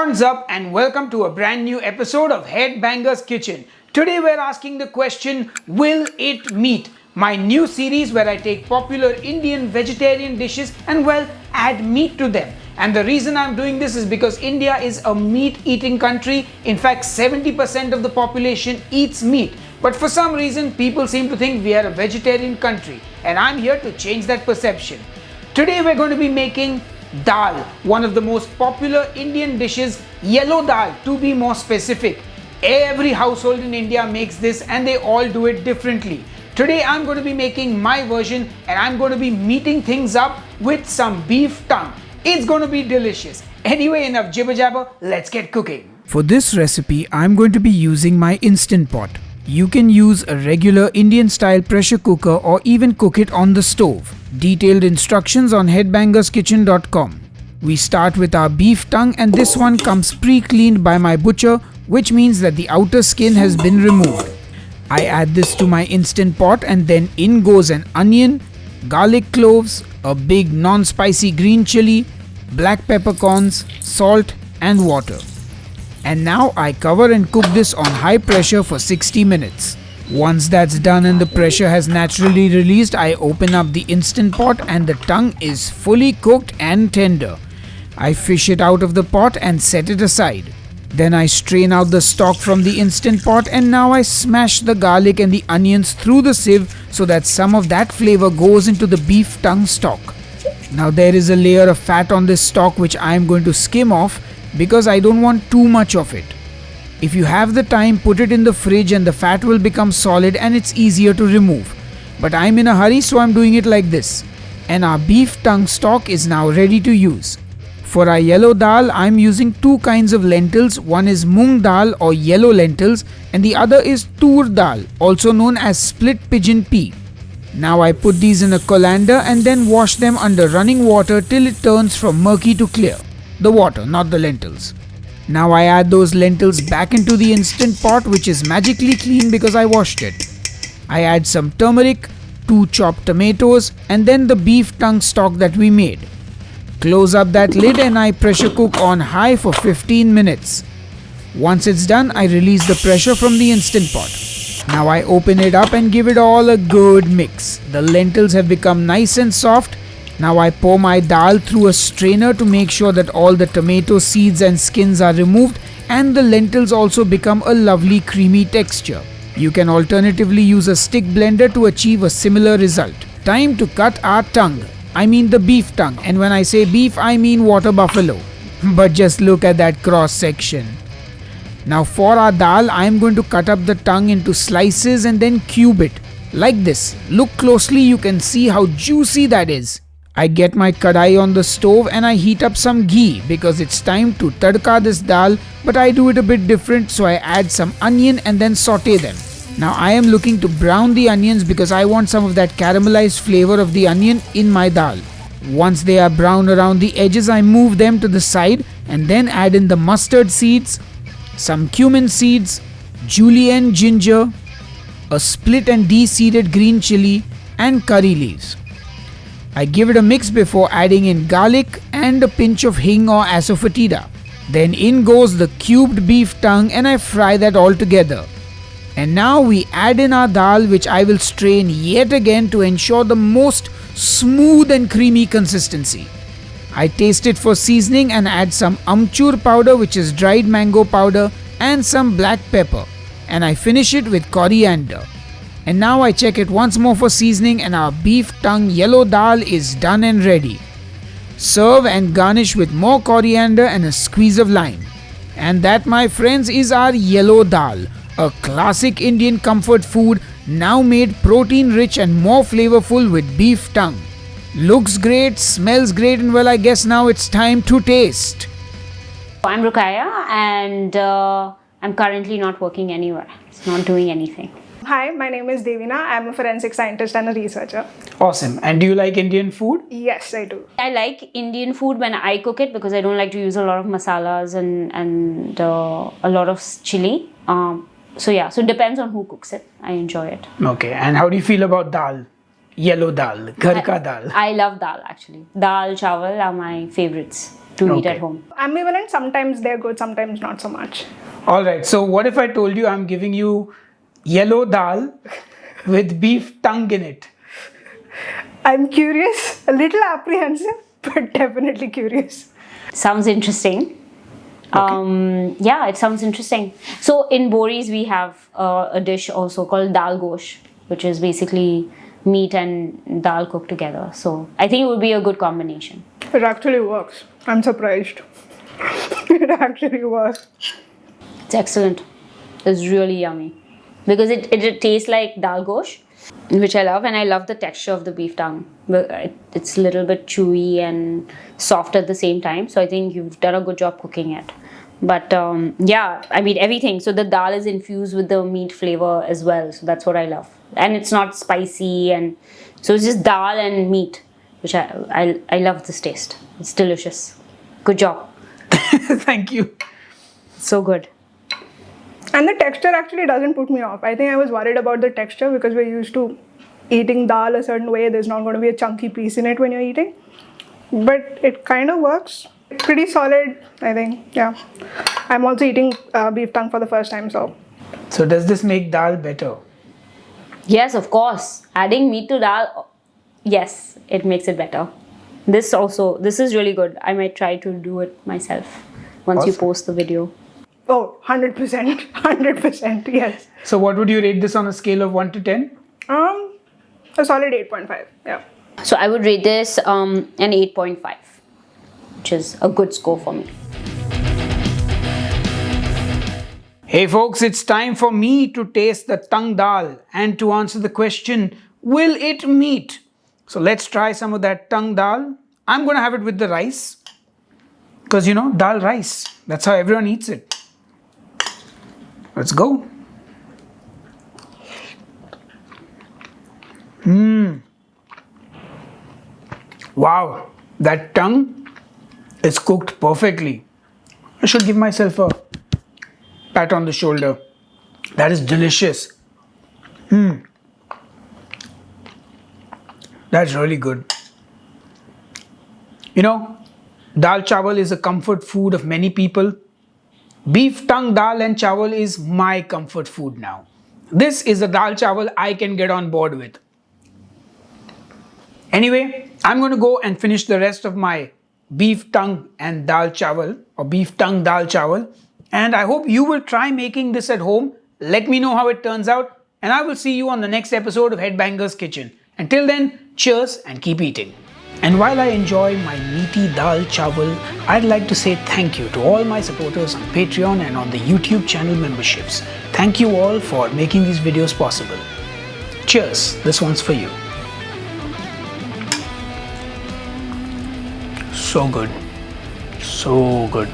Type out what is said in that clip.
What's up and welcome to a brand new episode of Headbangers Kitchen. Today we're asking the question, will it meet? My new series where I take popular Indian vegetarian dishes and add meat to them. And the reason I'm doing this is because India is a meat eating country. In fact, 70% of the population eats meat. But for some reason, people seem to think we are a vegetarian country. And I'm here to change that perception. Today we're going to be making dal, one of the most popular Indian dishes, yellow dal to be more specific. Every household in India makes this and they all do it differently. Today I'm going to be making my version and I'm going to be meeting things up with some beef tongue. It's going to be delicious. Anyway, enough jibber jabber, let's get cooking. For this recipe, I'm going to be using my Instant Pot. You can use a regular Indian style pressure cooker or even cook it on the stove. Detailed instructions on headbangerskitchen.com. We start with our beef tongue and this one comes pre-cleaned by my butcher, which means that the outer skin has been removed. I add this to my Instant Pot and then in goes an onion, garlic cloves, a big non-spicy green chili, black peppercorns, salt and water. And now I cover and cook this on high pressure for 60 minutes. Once that's done and the pressure has naturally released, I open up the Instant Pot and the tongue is fully cooked and tender. I fish it out of the pot and set it aside. Then I strain out the stock from the Instant Pot and now I smash the garlic and the onions through the sieve so that some of that flavor goes into the beef tongue stock. Now there is a layer of fat on this stock which I am going to skim off because I don't want too much of it. If you have the time, put it in the fridge and the fat will become solid and it's easier to remove. But I'm in a hurry, so I'm doing it like this. And our beef tongue stock is now ready to use. For our yellow dal, I'm using two kinds of lentils. One is moong dal or yellow lentils and the other is tur dal, also known as split pigeon pea. Now I put these in a colander and then wash them under running water till it turns from murky to clear. The water, not the lentils. Now I add those lentils back into the Instant Pot, which is magically clean because I washed it. I add some turmeric, 2 chopped tomatoes and then the beef tongue stock that we made. Close up that lid and I pressure cook on high for 15 minutes. Once it's done, I release the pressure from the Instant Pot. Now I open it up and give it all a good mix. The lentils have become nice and soft. Now I pour my dal through a strainer to make sure that all the tomato seeds and skins are removed and the lentils also become a lovely creamy texture. You can alternatively use a stick blender to achieve a similar result. Time to cut our tongue. I mean the beef tongue, and when I say beef I mean water buffalo. But just look at that cross section. Now for our dal I am going to cut up the tongue into slices and then cube it. Like this. Look closely, you can see how juicy that is. I get my kadai on the stove and I heat up some ghee because it's time to tadka this dal, but I do it a bit different, so I add some onion and then saute them. Now I am looking to brown the onions because I want some of that caramelized flavor of the onion in my dal. Once they are brown around the edges, I move them to the side and then add in the mustard seeds, some cumin seeds, julienne ginger, a split and de-seeded green chili and curry leaves. I give it a mix before adding in garlic and a pinch of hing or asafoetida. Then in goes the cubed beef tongue and I fry that all together. And now we add in our dal, which I will strain yet again to ensure the most smooth and creamy consistency. I taste it for seasoning and add some amchur powder, which is dried mango powder, and some black pepper. And I finish it with coriander. And now I check it once more for seasoning and our beef tongue yellow dal is done and ready. Serve and garnish with more coriander and a squeeze of lime. And that, my friends, is our yellow dal, a classic Indian comfort food now made protein rich and more flavorful with beef tongue. Looks great, smells great, and I guess now it's time to taste. I'm Rukaya and I'm currently not working anywhere. It's not doing anything. Hi, my name is Devina. I'm a forensic scientist and a researcher. Awesome. And do you like Indian food? Yes, I do. I like Indian food when I cook it because I don't like to use a lot of masalas and a lot of chili. So it depends on who cooks it. I enjoy it. Okay. And how do you feel about dal? yellow dal, ghar ka dal? I love dal actually. Dal, chawal are my favorites to eat Okay. at home. Ambivalent, sometimes they're good, sometimes not so much. All right. So what if I told you I'm giving you yellow dal with beef tongue in it? I'm curious, a little apprehensive, but definitely curious. Sounds interesting. Yeah, it sounds interesting. So in Boris, we have a dish also called dal gosh, which is basically meat and dal cooked together. So I think it would be a good combination. It actually works. I'm surprised. It actually works. It's excellent. It's really yummy because it tastes like dal gosh, which I love, and I love the texture of the beef tongue. It's a little bit chewy and soft at the same time. So I think you've done a good job cooking it. But yeah, I mean everything. So the dal is infused with the meat flavor as well. So that's what I love, and it's not spicy, and so it's just dal and meat, which I love this taste. It's delicious. Good job. Thank you. So good. And the texture actually doesn't put me off. I think I was worried about the texture because we're used to eating dal a certain way. There's not going to be a chunky piece in it when you're eating. But it kind of works. Pretty solid, I think. Yeah. I'm also eating beef tongue for the first time, so. So does this make dal better? Yes, of course. Adding meat to dal, yes, it makes it better. This is really good. I might try to do it myself once you Awesome. post the video. Oh, 100%. 100%, yes. So what would you rate this on a scale of 1 to 10? A solid 8.5. Yeah. So I would rate this an 8.5, which is a good score for me. Hey folks, it's time for me to taste the tongue dal and to answer the question, will it meet? So let's try some of that tongue dal. I'm going to have it with the rice because dal rice. That's how everyone eats it. Let's go. Wow, that tongue is cooked perfectly. I should give myself a pat on the shoulder. That is delicious. That's really good. Dal chawal is a comfort food of many people. Beef tongue dal and chawal is my comfort food now. This is a dal chawal I can get on board with. Anyway, I'm going to go and finish the rest of my beef tongue and dal chawal or beef tongue dal chawal. And I hope you will try making this at home. Let me know how it turns out. And I will see you on the next episode of Headbangers Kitchen. Until then, cheers and keep eating. And while I enjoy my meaty dal chawal, I'd like to say thank you to all my supporters on Patreon and on the YouTube channel memberships. Thank you all for making these videos possible. Cheers, this one's for you. So good. So good.